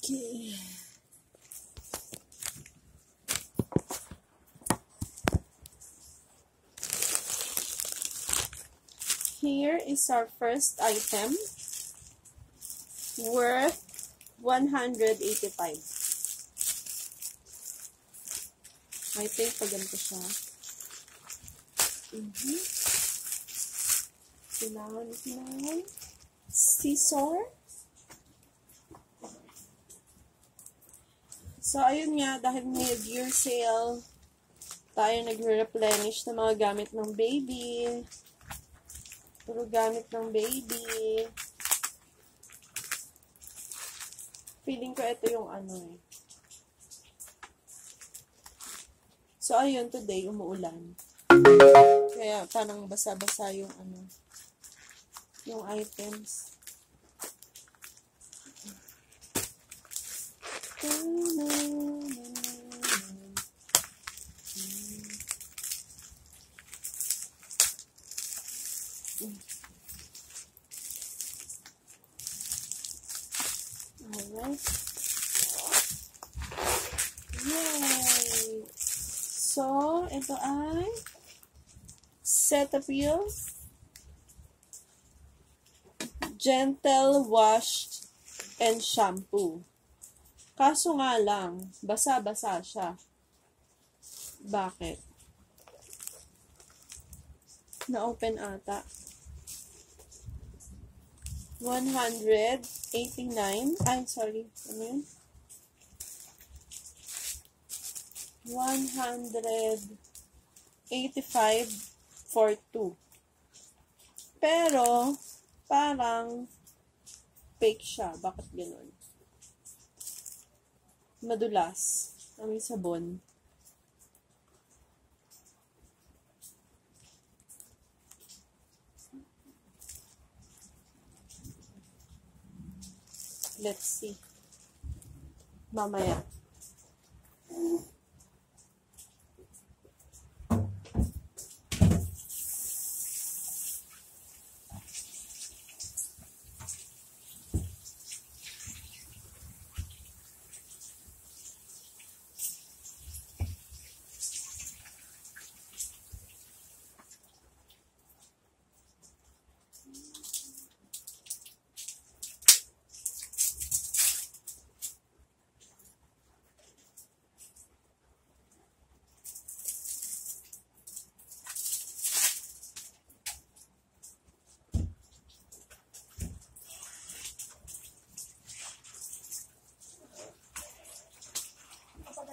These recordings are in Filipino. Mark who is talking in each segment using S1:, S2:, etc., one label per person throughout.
S1: Okay. Here is our first item worth 185. I think pag ganito siya. Kailangan. Scissor. So, ayun nga, dahil mid-year sale, tayo nagre-replenish ng mga gamit ng baby. Puro gamit ng baby. Feeling ko ito yung ano eh. So, ayun, today, umuulan. Kaya, parang basa-basa yung ano, yung items. Alright. Yay! So, ito ay Cetaphil Gentle Wash and Shampoo. Kaso nga lang, basa-basa siya. Bakit? Na-open ata. 189. Ay, sorry. Ano yun? 185 for 2. Pero, parang fake siya. Bakit ganun? Madulas. Ang sabon. Let's see. Mamaya.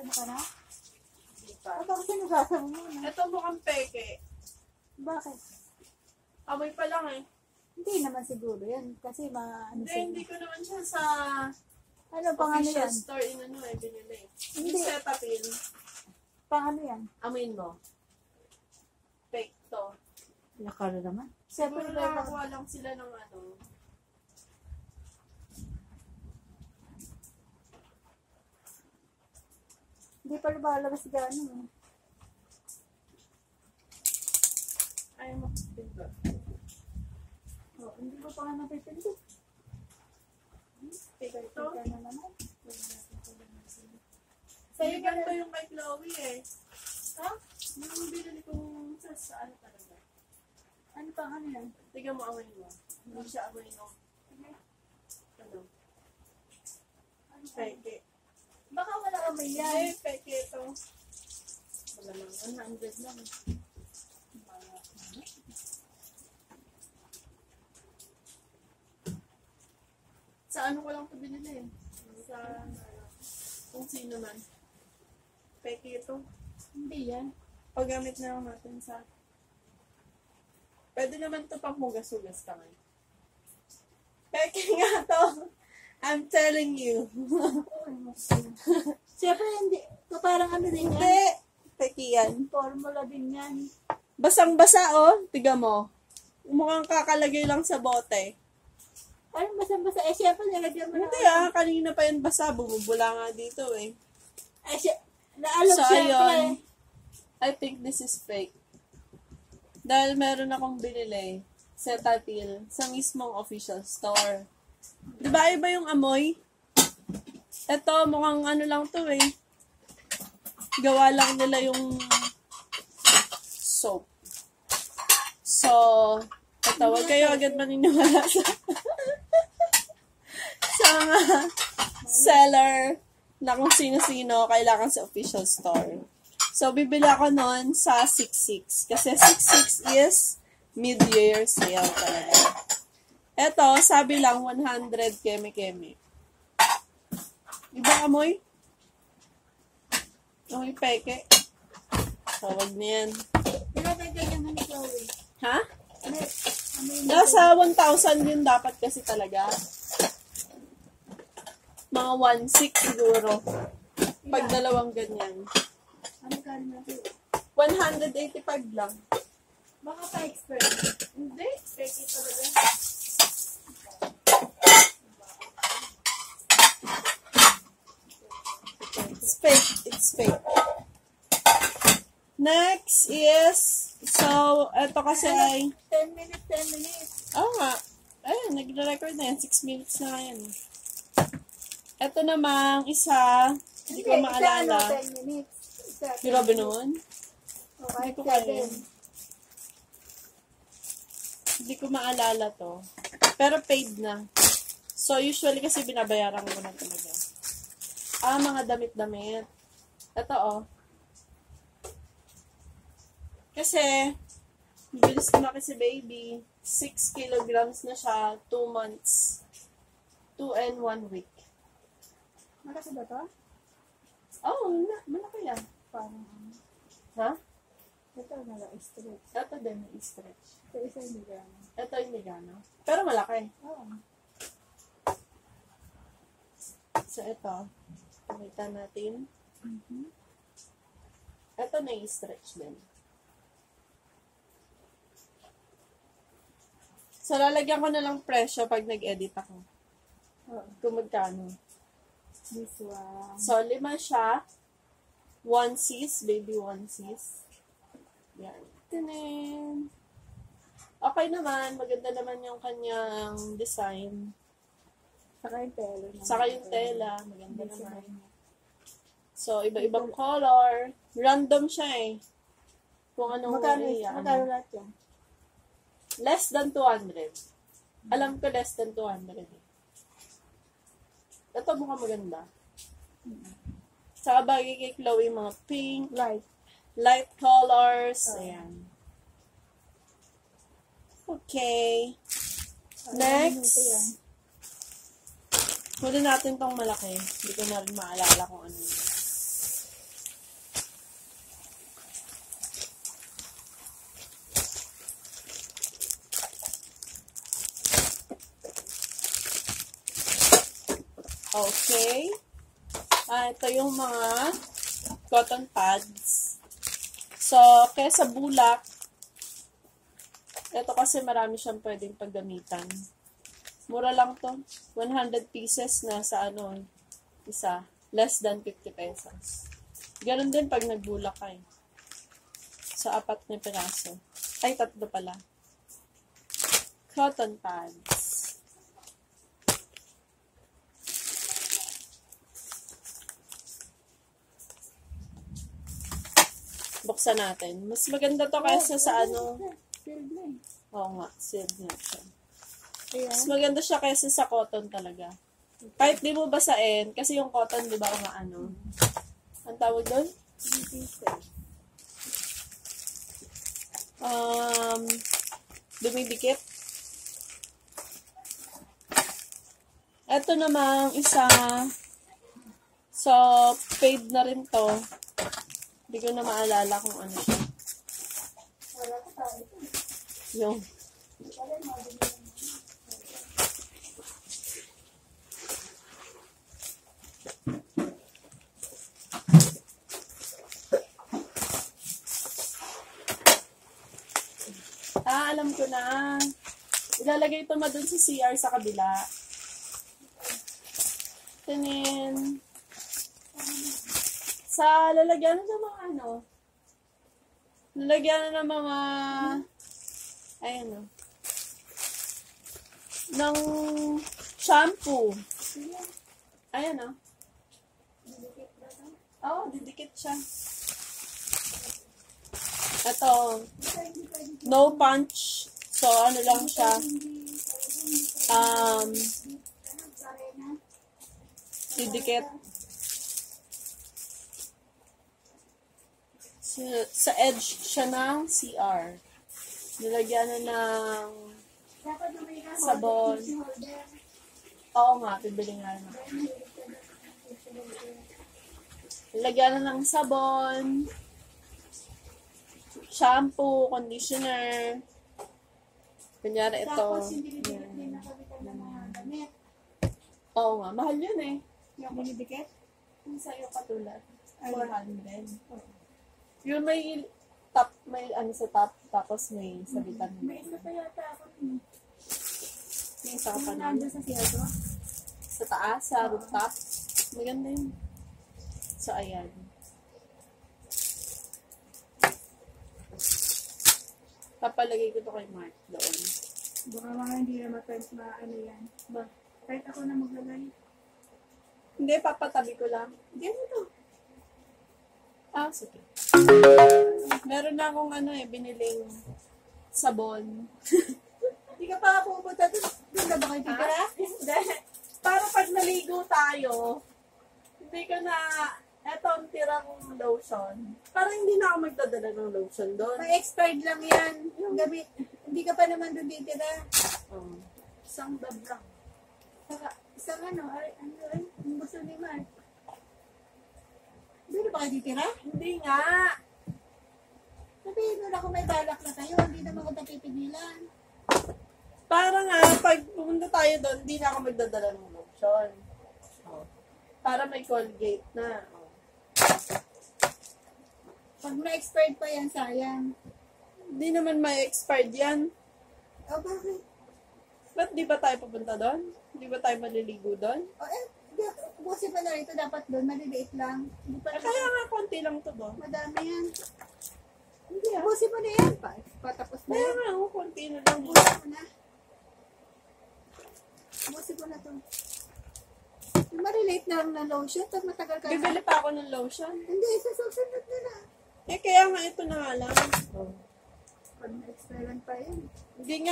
S2: Ano ka na? Bakit sinugasan mo na?
S1: Ito mukhang peke.
S2: Bakit?
S1: Amoy pa lang eh.
S2: Hindi naman siguro yan. Kasi
S1: Hindi ko naman siya sa
S2: ano pang ano
S1: official
S2: yan?
S1: store binili.
S2: Hindi.
S1: Yung Cetaphil.
S2: Pang ano yan?
S1: Amoyin mo. Fake to.
S2: Lakaro naman.
S1: Siguro
S2: Siyempre,
S1: nakakuha lang sila ng ano.
S2: hindi pa lumalabas gano'n.
S1: Ayaw mo. Pinto.
S2: Oh, hindi ko pa nga napipindot.
S1: Fake to.
S2: Ika na naman.
S1: Sa'yo ganito yung kay Chloe eh. Ha? Yung binili kong sa ano talaga.
S2: Ano pang ano yan?
S1: Tignan mo amoy mo. Hindi siya amoy no. Ano? Peke.
S2: Baka wala kamay yan.
S1: Ay, peke ito. Wala lang. 100 lang. Sa ano ko lang ito binili eh. Sa kung sino man. Peke ito.
S2: Hindi yan.
S1: Paggamit na lang natin sa pwede naman ito pang hugas-hugas kamay. Peke nga to. I'm telling you.
S2: Siyempre hindi. So, parang ano din yan.
S1: Hindi. Peke yan.
S2: Formula din yan.
S1: Basang-basa oh. Tiga mo. Mukhang kakalagay lang sa bote.
S2: Parang basang-basa. Eh, siyempre nilagyan mo na.
S1: Hindi kanina pa yan basa. Bumubula nga dito eh.
S2: Eh, naalog
S1: So,
S2: siyempre.
S1: ayun. I think this is fake. Dahil meron akong binili. Cetaphil. Sa mismong official store. Diba iba yung amoy? Ito, mukhang ano lang to eh. Gawa lang nila yung soap. So, ito, huwag kayo agad maniniwala sa mga seller na kung sino-sino kailangan sa official store. So, bibili ako nun sa 66. Kasi 66 is mid-year sale talaga. Ito, sabi lang 100 keme-keme. Iba amoy? Amoy peke. So, wag niyan.
S2: Pinatay ganyan ni Chloe.
S1: Ha?
S2: Ano
S1: Nasa 1,000 yun dapat kasi talaga. Mga 1,600 siguro. Pag dalawang ganyan.
S2: Ano ka natin?
S1: 185 lang.
S2: Baka pa-expert.
S1: Hindi.
S2: Expert talaga.
S1: It's fake. It's fake. Next is, so, ito kasi ay,
S2: 10 minutes, 10 minutes.
S1: oh nga, ayun, nagre-record na yan, 6 minutes na yan. Ito namang isa, hindi ko maalala.
S2: Isa, 10 minutes. Isa, 10
S1: Grabe
S2: minutes.
S1: naman.
S2: Okay,
S1: Hindi ko kaya.
S2: 7.
S1: Hindi ko maalala to. Pero paid na. So, usually kasi binabayaran ko na talaga. Mga damit-damit. Ito, oh. Kasi, bilis lumaki si baby. 6 kilograms na siya, 2 months. 2 and 1 week.
S2: Malaki ba to?
S1: Oh, malaki yan.
S2: Parang,
S1: Ha?
S2: ito malaki straight.
S1: Ito din, may stretch.
S2: Ito isa hindi gano'n.
S1: Ito hindi gano'n. Pero malaki.
S2: Oo.
S1: So, ito. Pakita natin.
S2: Mhm.
S1: Ito na stretch din. So, lalagyan ko na lang presyo pag nag-edit ako.
S2: Oo.
S1: Kung magkano.
S2: This one.
S1: So, 5 siya. 1 sis, baby 1 sis. Yan. Tinin. Okay naman. Maganda naman yung kanyang design.
S2: Saka yung tela.
S1: Saka yung tela. Maganda
S2: Hindi
S1: naman.
S2: sabay.
S1: So, iba-ibang color. Random siya eh. Kung anong
S2: Magkano
S1: area.
S2: magkano lahat yan?
S1: Less than 200. Alam ko less than 200 eh. Ito mukhang maganda. Saka bagay kay Chloe mga pink, light colors. Ayan. Okay. Next. Huli natin tong malaki. Hindi ko na rin maalala kung ano yun. Okay. Ito yung mga cotton pads. So, kesa bulak, ito kasi marami siyang pwedeng paggamitan. Mura lang to. 100 pieces na sa ano, isa. Less than 50 pesos. Ganon din pag nagbulak ka eh. Sa 4 na piraso. Ay, 3 pala. Cotton pads. Buksan natin. Mas maganda to kaysa sa ano.
S2: Filled na eh.
S1: Oo nga, sealed nga siya.
S2: Ayan.
S1: Mas maganda siya kaysa sa cotton talaga. Kahit di mo basain, kasi yung cotton, di ba, ano. Ang tawag doon? Dumidikit. Ito namang isa, so, paid na rin to. Hindi ko na maalala kung ano siya.
S2: Wala ka tayo.
S1: Yung, alam ko na. Ilalagay ito ma dun sa CR sa kabila. Tanin. Sa lalagyan ng mga ano. Lalagyan ng mga ayan o. Ng shampoo. Ayan o. Oo, didikit siya. Ito, no punch. So, ano lang siya. Didikit. Sa edge siya ng CR. Nilagyan na ng sabon. Oo nga, pibili nga na. Nilagyan na ng sabon, shampoo, conditioner. Kunyari ito.
S2: Tapos, hindi din nakabitan ng mga damit.
S1: Oo nga, mahal yun eh.
S2: Yung binidikit?
S1: Yung sa'yo katulad.
S2: Ay.
S1: 400. Yung may top, may ano sa top, tapos may sabitan.
S2: May isa pa yata ako.
S1: May isa ka pa
S2: Yung
S1: na.
S2: nandun sa siyado.
S1: Sa taas, sa rooftop. Maganda yun. So, ayan. Papalagay ko to kay Mark doon.
S2: Baka mga hindi na ano yan.
S1: Ba?
S2: Kahit ako na maglalay.
S1: Hindi, papatabi ko lang.
S2: Ganyan ito.
S1: Ah, sige. Meron na akong ano eh, biniling sabon.
S2: Hindi ka pa pupunta doon. Doon na ba kayo titira?
S1: Hindi. Para pag naligo tayo, hindi ka na, eto ang tirang lotion. Parang hindi na ako magdadala ng lotion doon.
S2: May expired lang yan. Yung gabi. Hindi ka pa naman doon titira.
S1: Oh.
S2: Isang bag lang. Saka, isang ano, yung gusto ni Mark. Doon na ba kayo titira?
S1: Hindi nga.
S2: Sabihin mo na kung may balak na kayo, hindi naman kita pipigilan.
S1: Para nga, pag pumunta tayo doon, hindi na ako magdadala ng lotion. Oh. Para may Colgate na. Oh.
S2: Pag na-expired pa yan, sayang.
S1: Hindi naman may expired yan.
S2: O bakit?
S1: Ba't di ba tayo pupunta doon? Di ba tayo maliligo doon?
S2: O busi pa na ito, dapat doon, maliliit lang. Hindi pa
S1: Kaya nga, konti lang to doon.
S2: madami yan.
S1: Hindi ah.
S2: Busi pa na yan. Patapos na
S1: Kaya
S2: yan.
S1: nga, konti na lang.
S2: Busi ko na. Busi ko na to. Yung maliliit na lang na lotion, tapos matagal ka na.
S1: Bibili pa ako ng lotion.
S2: Hindi, sa susunod na na.
S1: Eh, kaya nga ito na nga lang.
S2: Pag na-expired pa yan.
S1: Hindi nga